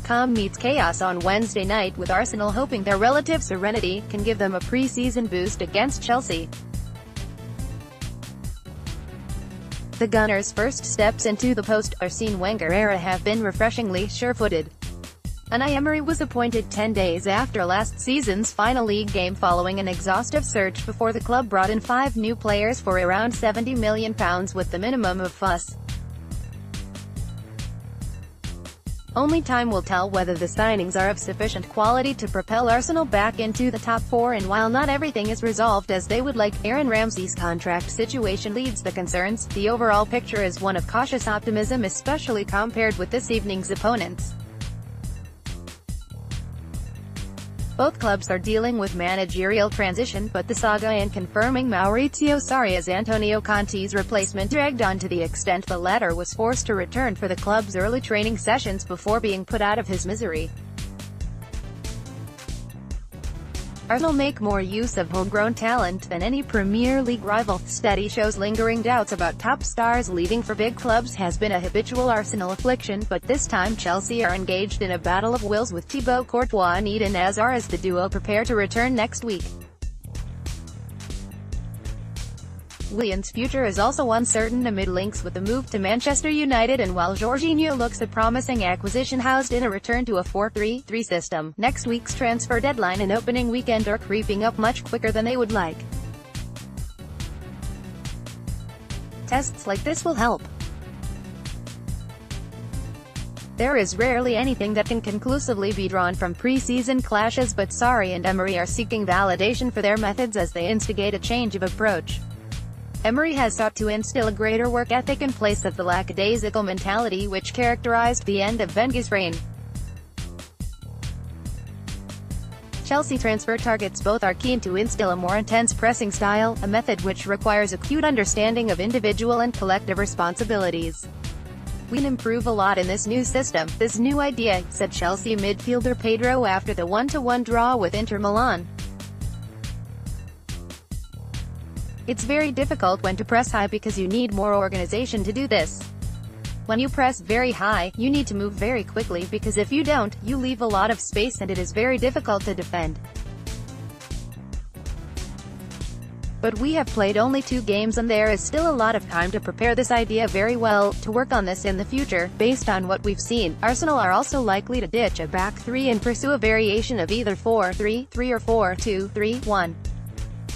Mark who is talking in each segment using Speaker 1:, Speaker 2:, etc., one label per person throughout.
Speaker 1: Calm meets chaos on Wednesday night, with Arsenal hoping their relative serenity can give them a pre-season boost against Chelsea. The Gunners' first steps into the post-Arsene Wenger era have been refreshingly sure-footed. Unai Emery was appointed 10 days after last season's final league game following an exhaustive search before the club brought in 5 new players for around £70 million with the minimum of fuss. Only time will tell whether the signings are of sufficient quality to propel Arsenal back into the top 4, and while not everything is resolved as they would like, Aaron Ramsey's contract situation leads the concerns. The overall picture is one of cautious optimism, especially compared with this evening's opponents. Both clubs are dealing with managerial transition, but the saga in confirming Maurizio Sarri as Antonio Conte's replacement dragged on to the extent the latter was forced to return for the club's early training sessions before being put out of his misery. Arsenal make more use of homegrown talent than any Premier League rival. Study shows lingering doubts about top stars leaving for big clubs has been a habitual Arsenal affliction, but this time Chelsea are engaged in a battle of wills, with Thibaut Courtois and Eden Hazard as the duo prepare to return next week. Willian's future is also uncertain amid links with the move to Manchester United, and while Jorginho looks a promising acquisition housed in a return to a 4-3-3 system, next week's transfer deadline and opening weekend are creeping up much quicker than they would like. Tests like this will help. There is rarely anything that can conclusively be drawn from pre-season clashes, but Sarri and Emery are seeking validation for their methods as they instigate a change of approach. Emery has sought to instill a greater work ethic in place of the lackadaisical mentality which characterized the end of Wenger's reign. Chelsea transfer targets both are keen to instill a more intense pressing style, a method which requires acute understanding of individual and collective responsibilities. "We can improve a lot in this new system, this new idea," said Chelsea midfielder Pedro after the 1-1 draw with Inter Milan. "It's very difficult when to press high because you need more organization to do this. When you press very high, you need to move very quickly because if you don't, you leave a lot of space and it is very difficult to defend. But we have played only 2 games and there is still a lot of time to prepare this idea very well, to work on this in the future. Based on what we've seen, Arsenal are also likely to ditch a back 3 and pursue a variation of either 4-3-3 or 4-2-3-1.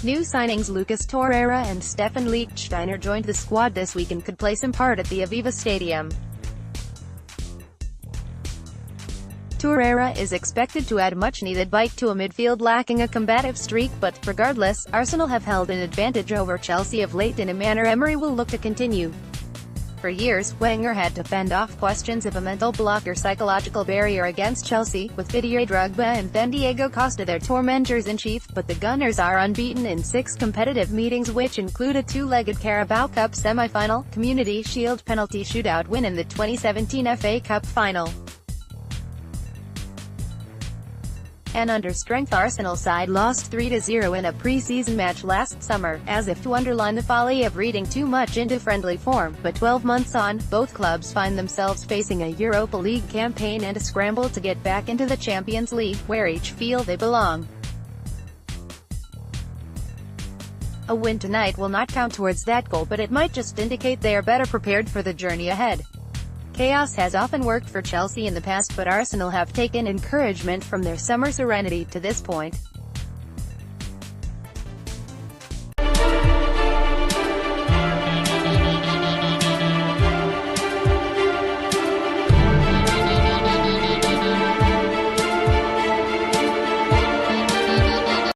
Speaker 1: New signings Lucas Torreira and Stefan Lichtsteiner joined the squad this week and could play some part at the Aviva Stadium. Torreira is expected to add much-needed bite to a midfield lacking a combative streak, but, regardless, Arsenal have held an advantage over Chelsea of late in a manner Emery will look to continue. For years, Wenger had to fend off questions of a mental block or psychological barrier against Chelsea, with Didier Drogba and then Diego Costa their tormentors-in-chief, but the Gunners are unbeaten in 6 competitive meetings, which include a 2-legged Carabao Cup semi-final, Community Shield penalty shootout win and the 2017 FA Cup final. An understrength Arsenal side lost 3-0 in a pre-season match last summer, as if to underline the folly of reading too much into friendly form, but 12 months on, both clubs find themselves facing a Europa League campaign and a scramble to get back into the Champions League, where each feel they belong. A win tonight will not count towards that goal, but it might just indicate they are better prepared for the journey ahead. Chaos has often worked for Chelsea in the past, but Arsenal have taken encouragement from their summer serenity to this point.